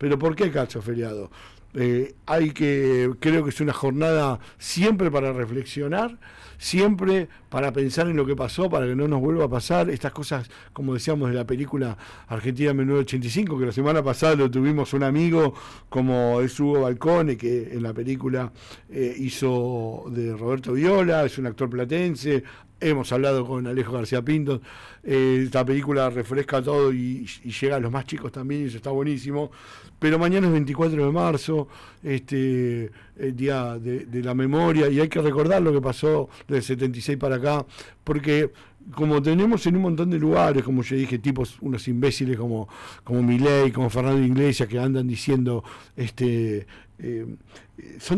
Pero ¿por qué calza feriado? Creo que es una jornada siempre para reflexionar, siempre para pensar en lo que pasó, para que no nos vuelva a pasar estas cosas, como decíamos de la película Argentina 1985, que la semana pasada lo tuvimos un amigo como es Hugo Balcone, que en la película hizo de Roberto Viola, es un actor platense. Hemos hablado con Alejo García Pinto. Esta película refresca todo y llega a los más chicos también, y eso está buenísimo. Pero mañana es 24 de marzo, el día de la memoria, y hay que recordar lo que pasó del 76 para acá, porque como tenemos en un montón de lugares, como yo dije, tipos, unos imbéciles como Milei, como Fernando Iglesias, que andan diciendo, son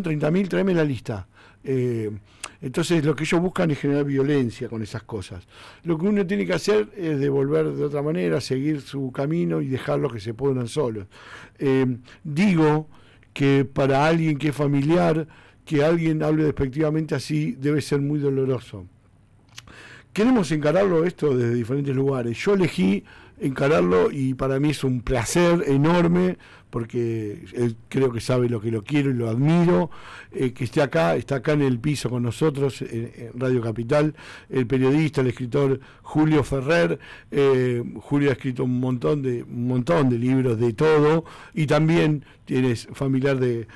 30.000, tráeme la lista. Entonces lo que ellos buscan es generar violencia con esas cosas. Lo que uno tiene que hacer es devolver de otra manera, seguir su camino y dejarlos que se pudran solos. Digo que para alguien que es familiar, que alguien hable despectivamente así debe ser muy doloroso. Queremos encararlo esto desde diferentes lugares. Yo elegí encararlo y para mí es un placer enorme, porque él creo que sabe lo que lo quiero y lo admiro, que está acá en el piso con nosotros en Radio Capital, el periodista, el escritor Julio Ferrer. Julio ha escrito un montón de libros de todo, y también tienes familiar de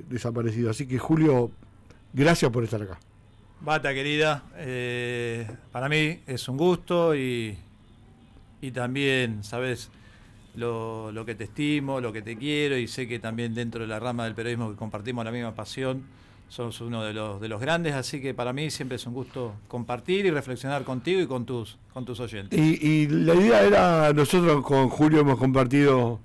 desaparecido. Así que, Julio, gracias por estar acá. Bata, querida, para mí es un gusto y también, sabes, lo que te estimo, lo que te quiero, y sé que también dentro de la rama del periodismo que compartimos la misma pasión, sos uno de los grandes, así que para mí siempre es un gusto compartir y reflexionar contigo y con tus oyentes. Y la idea era, nosotros con Julio hemos compartido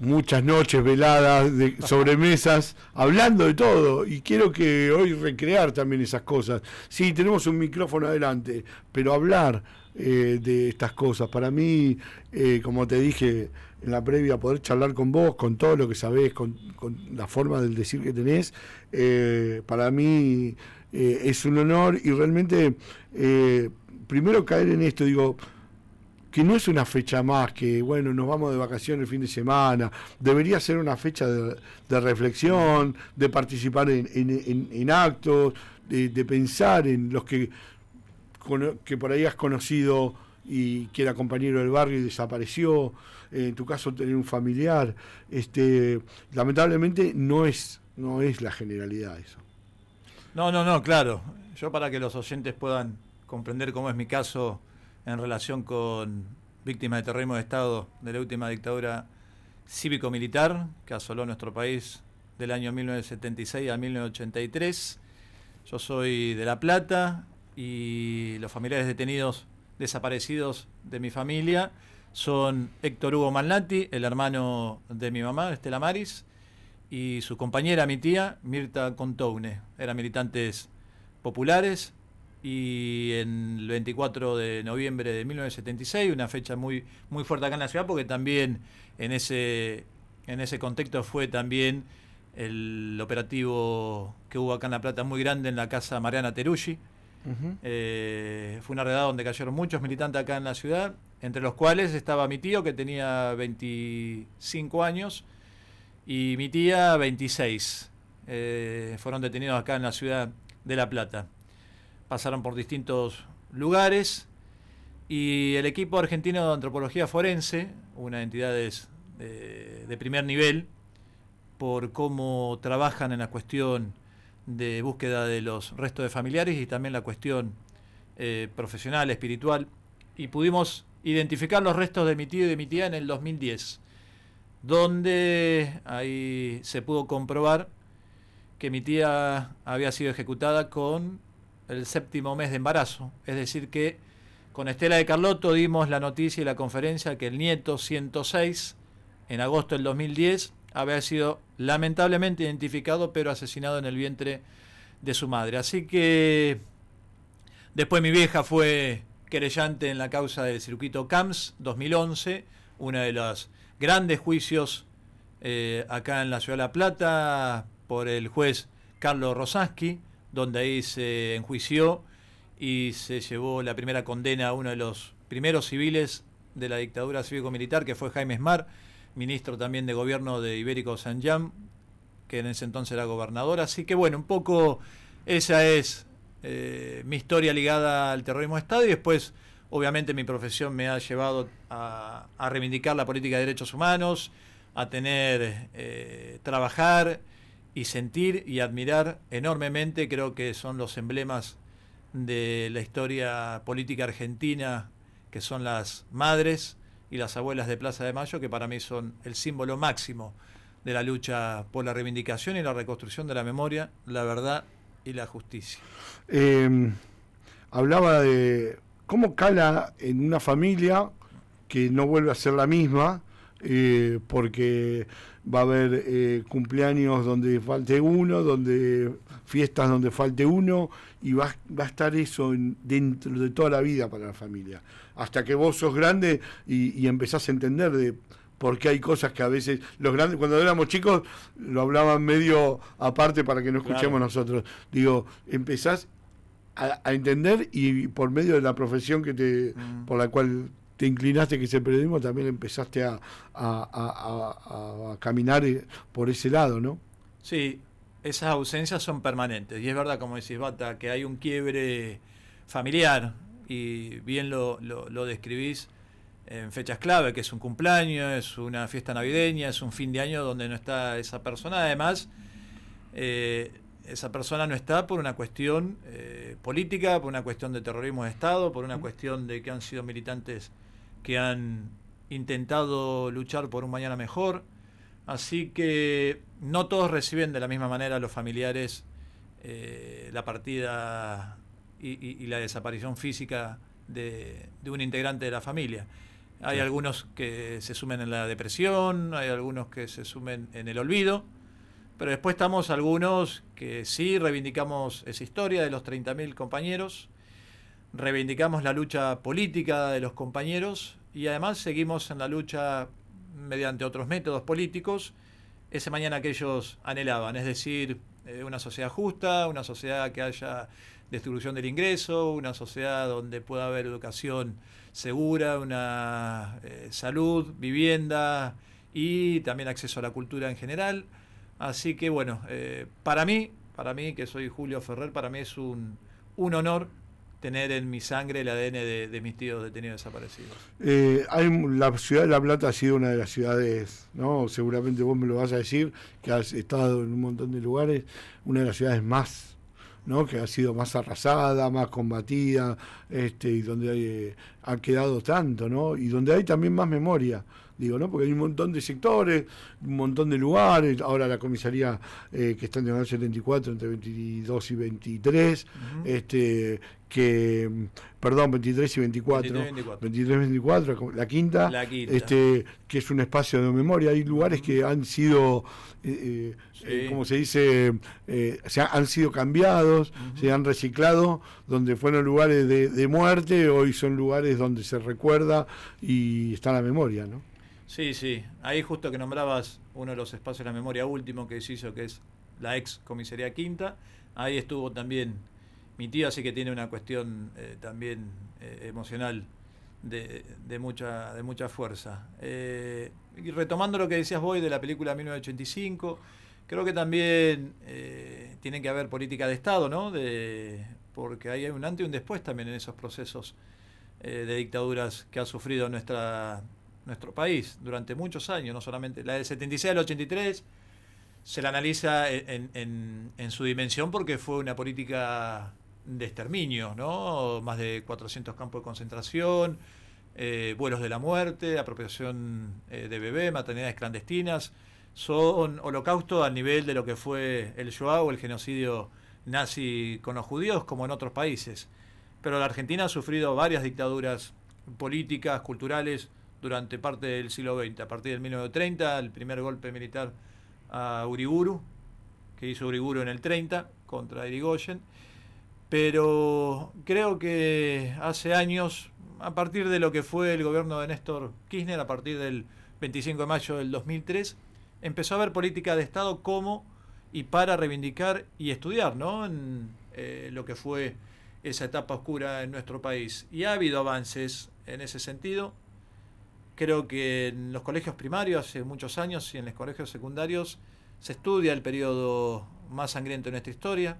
muchas noches veladas de sobremesas hablando de todo, y quiero que hoy recrear también esas cosas. Sí, tenemos un micrófono adelante, pero hablar de estas cosas, para mí, como te dije en la previa, poder charlar con vos, con todo lo que sabés, con la forma del decir que tenés, para mí es un honor. Y realmente primero caer en esto, digo, que no es una fecha más, que bueno, nos vamos de vacaciones el fin de semana, debería ser una fecha de reflexión, de participar en actos, de pensar en los que por ahí has conocido y que era compañero del barrio y desapareció. En tu caso, tener un familiar, lamentablemente no es la generalidad eso. No, claro. Yo, para que los oyentes puedan comprender cómo es mi caso en relación con víctimas de terrorismo de Estado de la última dictadura cívico-militar que asoló nuestro país del año 1976 a 1983. Yo soy de La Plata, y los familiares detenidos desaparecidos de mi familia son Héctor Hugo Malnati, el hermano de mi mamá, Estela Maris, y su compañera, mi tía, Mirta Contoune. Eran militantes populares, y en el 24 de noviembre de 1976, una fecha muy, muy fuerte acá en la ciudad, porque también en ese contexto fue también el operativo que hubo acá en La Plata, muy grande, en la casa Mariana Teruggi. Uh-huh. Fue una redada donde cayeron muchos militantes acá en la ciudad, entre los cuales estaba mi tío, que tenía 25 años, y mi tía 26. Fueron detenidos acá en la ciudad de La Plata. Pasaron por distintos lugares, y el equipo argentino de antropología forense, una entidad de primer nivel, por cómo trabajan en la cuestión de búsqueda de los restos de familiares y también la cuestión profesional, espiritual, y pudimos identificar los restos de mi tío y de mi tía en el 2010, donde ahí se pudo comprobar que mi tía había sido ejecutada con el 7º mes de embarazo. Es decir, que con Estela de Carlotto dimos la noticia y la conferencia que el nieto 106, en agosto del 2010, había sido lamentablemente identificado, pero asesinado en el vientre de su madre. Así que después mi vieja fue querellante en la causa del circuito Camps 2011, uno de los grandes juicios acá en la ciudad de La Plata, por el juez Carlos Rosansky, donde ahí se enjuició y se llevó la primera condena a uno de los primeros civiles de la dictadura cívico-militar, que fue Jaime Esmar, ministro también de gobierno de Ibérico Sanjam, que en ese entonces era gobernador. Así que bueno, un poco esa es mi historia ligada al terrorismo de Estado, y después obviamente mi profesión me ha llevado a reivindicar la política de derechos humanos, a trabajar y sentir y admirar enormemente, creo que son los emblemas de la historia política argentina, que son las madres y las abuelas de Plaza de Mayo, que para mí son el símbolo máximo de la lucha por la reivindicación y la reconstrucción de la memoria, la verdad y la justicia. Hablaba de cómo cala en una familia que no vuelve a ser la misma, porque va a haber cumpleaños donde falte uno, fiestas donde falte uno, y va a estar eso dentro de toda la vida para la familia, hasta que vos sos grande y empezás a entender de por qué hay cosas que a veces los grandes, cuando éramos chicos, lo hablaban medio aparte para que no escuchemos nosotros. Digo, empezás a entender, y por medio de la profesión por la cual te inclinaste, que es el periodismo, también empezaste a caminar por ese lado, ¿no? Sí, esas ausencias son permanentes, y es verdad, como decís, Bata, que hay un quiebre familiar, y bien lo describís en fechas clave, que es un cumpleaños, es una fiesta navideña, es un fin de año donde no está esa persona. Además, esa persona no está por una cuestión política, por una cuestión de terrorismo de Estado, por una cuestión de que han sido militantes que han intentado luchar por un mañana mejor. Así que no todos reciben de la misma manera, los familiares, la partida y la desaparición física de un integrante de la familia. Hay algunos que se sumen en la depresión, hay algunos que se sumen en el olvido, pero después estamos algunos que sí reivindicamos esa historia de los 30.000 compañeros, reivindicamos la lucha política de los compañeros, y además seguimos en la lucha mediante otros métodos políticos, ese mañana que ellos anhelaban, es decir, una sociedad justa, una sociedad que haya distribución del ingreso, una sociedad donde pueda haber educación segura, una salud, vivienda y también acceso a la cultura en general. Así que bueno, para mí que soy Julio Ferrer, para mí es un honor tener en mi sangre el ADN de mis tíos detenidos desaparecidos. La ciudad de La Plata ha sido una de las ciudades, ¿no? Seguramente vos me lo vas a decir, que has estado en un montón de lugares, una de las ciudades más, ¿no? Que ha sido más arrasada, más combatida, y donde ha quedado tanto, ¿no? Y donde hay también más memoria, digo, ¿no? Porque hay un montón de sectores, un montón de lugares. Ahora la comisaría que está en el 74, entre 22 y 23, perdón, 23 y 24, 23 y 24, la quinta, que es un espacio de memoria. Hay lugares que han sido, como se dice, han sido cambiados, se han reciclado, donde fueron lugares de muerte, hoy son lugares donde se recuerda y está la memoria, ¿no? Sí, sí. Ahí justo que nombrabas uno de los espacios de la memoria último que se hizo, que es la ex comisaría quinta, ahí estuvo también mi tío, así que tiene una cuestión también emocional de mucha fuerza. Y retomando lo que decías vos de la película 1985, creo que también tiene que haber política de Estado, ¿no? Porque ahí hay un antes y un después también en esos procesos de dictaduras que ha sufrido nuestro país durante muchos años, no solamente la del 76 al 83, se la analiza en su dimensión porque fue una política de exterminio, ¿no? Más de 400 campos de concentración, vuelos de la muerte, apropiación de bebés, maternidades clandestinas. Son holocausto al nivel de lo que fue el Shoah o el genocidio nazi con los judíos, como en otros países. Pero la Argentina ha sufrido varias dictaduras políticas, culturales, durante parte del siglo XX. A partir del 1930, el primer golpe militar a Uriburu, que hizo Uriburu en el 30 contra Irigoyen. Pero creo que hace años, a partir de lo que fue el gobierno de Néstor Kirchner, a partir del 25 de mayo del 2003, empezó a haber política de Estado como y para reivindicar y estudiar, ¿no? En lo que fue esa etapa oscura en nuestro país. Y ha habido avances en ese sentido. Creo que en los colegios primarios hace muchos años y en los colegios secundarios se estudia el periodo más sangriento de nuestra historia.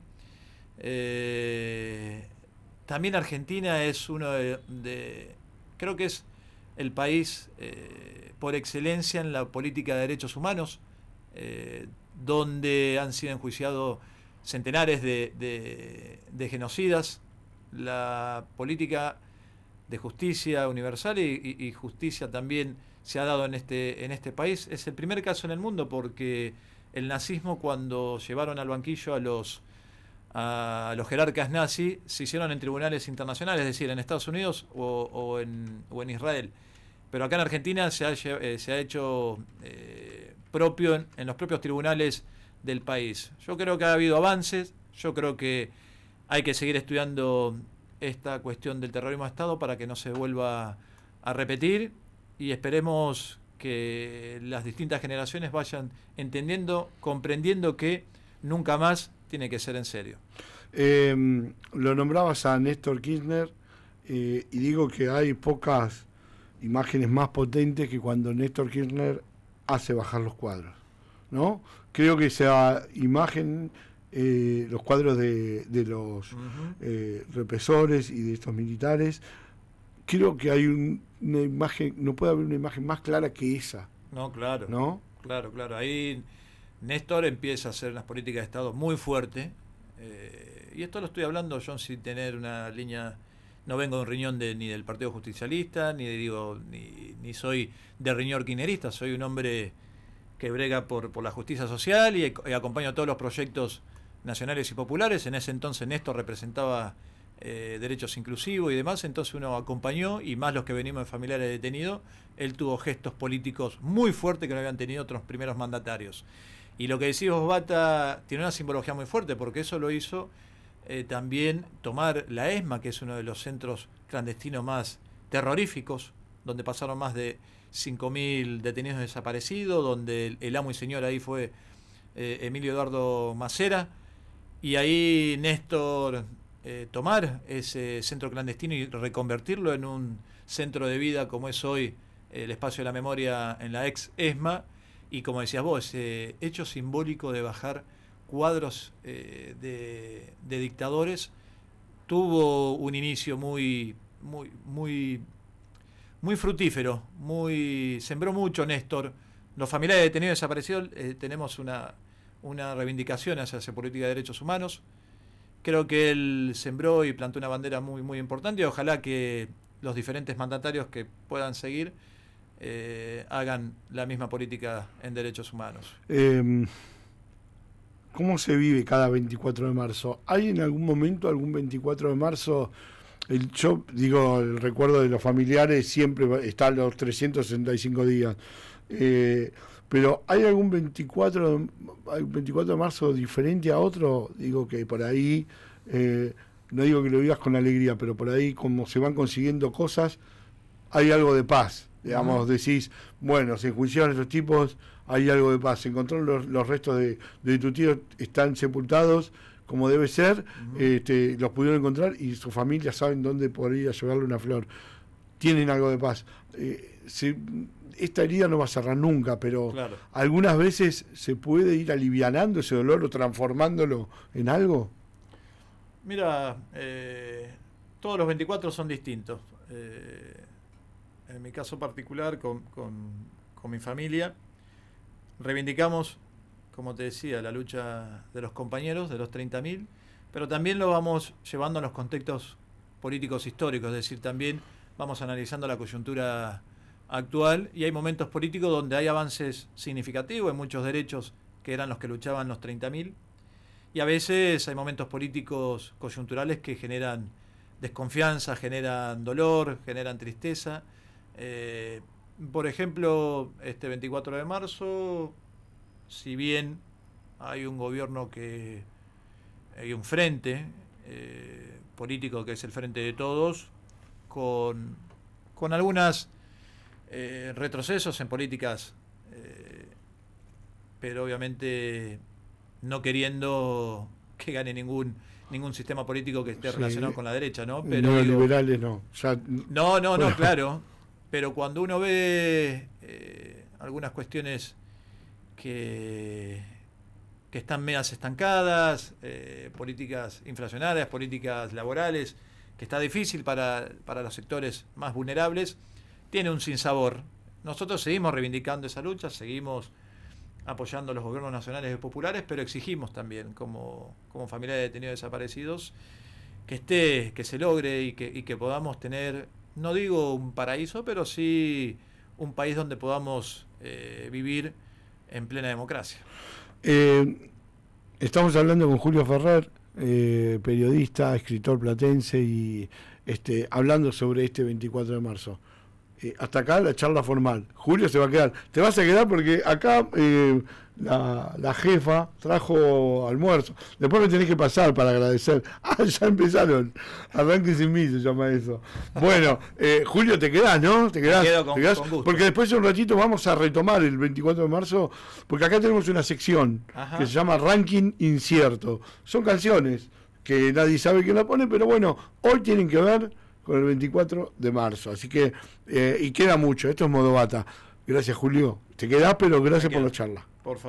También Argentina es creo que es el país por excelencia en la política de derechos humanos, donde han sido enjuiciados centenares de genocidas. La política de justicia universal y justicia también se ha dado en este país. Es el primer caso en el mundo porque el nazismo, cuando llevaron al banquillo a los jerarcas nazis, se hicieron en tribunales internacionales, es decir, en Estados Unidos o en Israel. Pero acá en Argentina se ha hecho propio en los propios tribunales del país. Yo creo que ha habido avances, yo creo que hay que seguir estudiando esta cuestión del terrorismo de Estado para que no se vuelva a repetir y esperemos que las distintas generaciones vayan entendiendo, comprendiendo que nunca más tiene que ser en serio. Lo nombrabas a Néstor Kirchner y digo que hay pocas imágenes más potentes que cuando Néstor Kirchner hace bajar los cuadros, ¿no? Creo que esa imagen, los cuadros de los represores y de estos militares, creo que hay una imagen, no puede haber una imagen más clara que esa. No, claro. ¿No? Claro. Ahí Néstor empieza a hacer unas políticas de Estado muy fuertes. Y esto lo estoy hablando yo sin tener una línea. No vengo de un riñón ni del Partido Justicialista, ni soy de riñón kirchnerista. Soy un hombre que brega por la justicia social y acompaño todos los proyectos nacionales y populares. En ese entonces Néstor representaba derechos inclusivos y demás, entonces uno acompañó, y más los que venimos de familiares detenidos. Él tuvo gestos políticos muy fuertes que no habían tenido otros primeros mandatarios. Y lo que decís vos, Bata, tiene una simbología muy fuerte, porque eso lo hizo también tomar la ESMA, que es uno de los centros clandestinos más terroríficos, donde pasaron más de 5.000 detenidos desaparecidos, donde el amo y señor ahí fue Emilio Eduardo Macera, y ahí Néstor tomar ese centro clandestino y reconvertirlo en un centro de vida como es hoy el Espacio de la Memoria en la ex ESMA, y como decías vos, ese hecho simbólico de bajar cuadros de dictadores tuvo un inicio muy fructífero, sembró mucho Néstor. Los familiares de detenidos desaparecidos tenemos una reivindicación hacia esa política de derechos humanos. Creo que él sembró y plantó una bandera muy importante, y ojalá que los diferentes mandatarios que puedan seguir hagan la misma política en derechos humanos. ¿Cómo se vive cada 24 de marzo? ¿Hay en algún momento, algún 24 de marzo, yo digo, el recuerdo de los familiares siempre está a los 365 días, pero ¿hay algún 24 de marzo diferente a otro? Digo que por ahí, no digo que lo vivas con alegría, pero por ahí como se van consiguiendo cosas, hay algo de paz. Digamos, decís, bueno, se enjuiciaron estos tipos, hay algo de paz. Se encontró los restos de tu tío, están sepultados como debe ser, los pudieron encontrar y su familia saben dónde poder ir a llevarle una flor. Tienen algo de paz. Esta herida no va a cerrar nunca, pero claro, algunas veces se puede ir alivianando ese dolor o transformándolo en algo. Mira, todos los 24 son distintos. En mi caso particular, con mi familia, reivindicamos, como te decía, la lucha de los compañeros, de los 30.000, pero también lo vamos llevando a los contextos políticos históricos, es decir, también vamos analizando la coyuntura actual, y hay momentos políticos donde hay avances significativos en muchos derechos que eran los que luchaban los 30.000, y a veces hay momentos políticos coyunturales que generan desconfianza, generan dolor, generan tristeza. Por ejemplo, este 24 de marzo, si bien hay un gobierno hay un frente político que es el Frente de Todos, con algunas retrocesos en políticas, pero obviamente no queriendo que gane ningún sistema político que esté relacionado con la derecha, ¿no? Pero neoliberales no. No, claro. pero cuando uno ve algunas cuestiones que están medias estancadas, políticas inflacionarias, políticas laborales, que está difícil para los sectores más vulnerables, tiene un sinsabor. Nosotros seguimos reivindicando esa lucha, seguimos apoyando a los gobiernos nacionales y populares, pero exigimos también, como familia de detenidos desaparecidos, que se logre y que podamos tener, no digo un paraíso, pero sí un país donde podamos vivir en plena democracia. Estamos hablando con Julio Ferrer, periodista, escritor platense, y hablando sobre este 24 de marzo. Hasta acá la charla formal. Julio se va a quedar. Te vas a quedar porque acá la jefa trajo almuerzo. Después me tenés que pasar para agradecer. Ah, ya empezaron. Arranque sin mí se llama eso. Bueno, Julio, te quedás, ¿no? Te quedás, quedo con gusto. Porque después de un ratito vamos a retomar el 24 de marzo, porque acá tenemos una sección que se llama Ranking Incierto. Son canciones que nadie sabe quién la pone, pero bueno, hoy tienen que ver con el 24 de marzo. Así que, y queda mucho. Esto es Modo Bata. Gracias, Julio. Te quedás, pero gracias por la charla.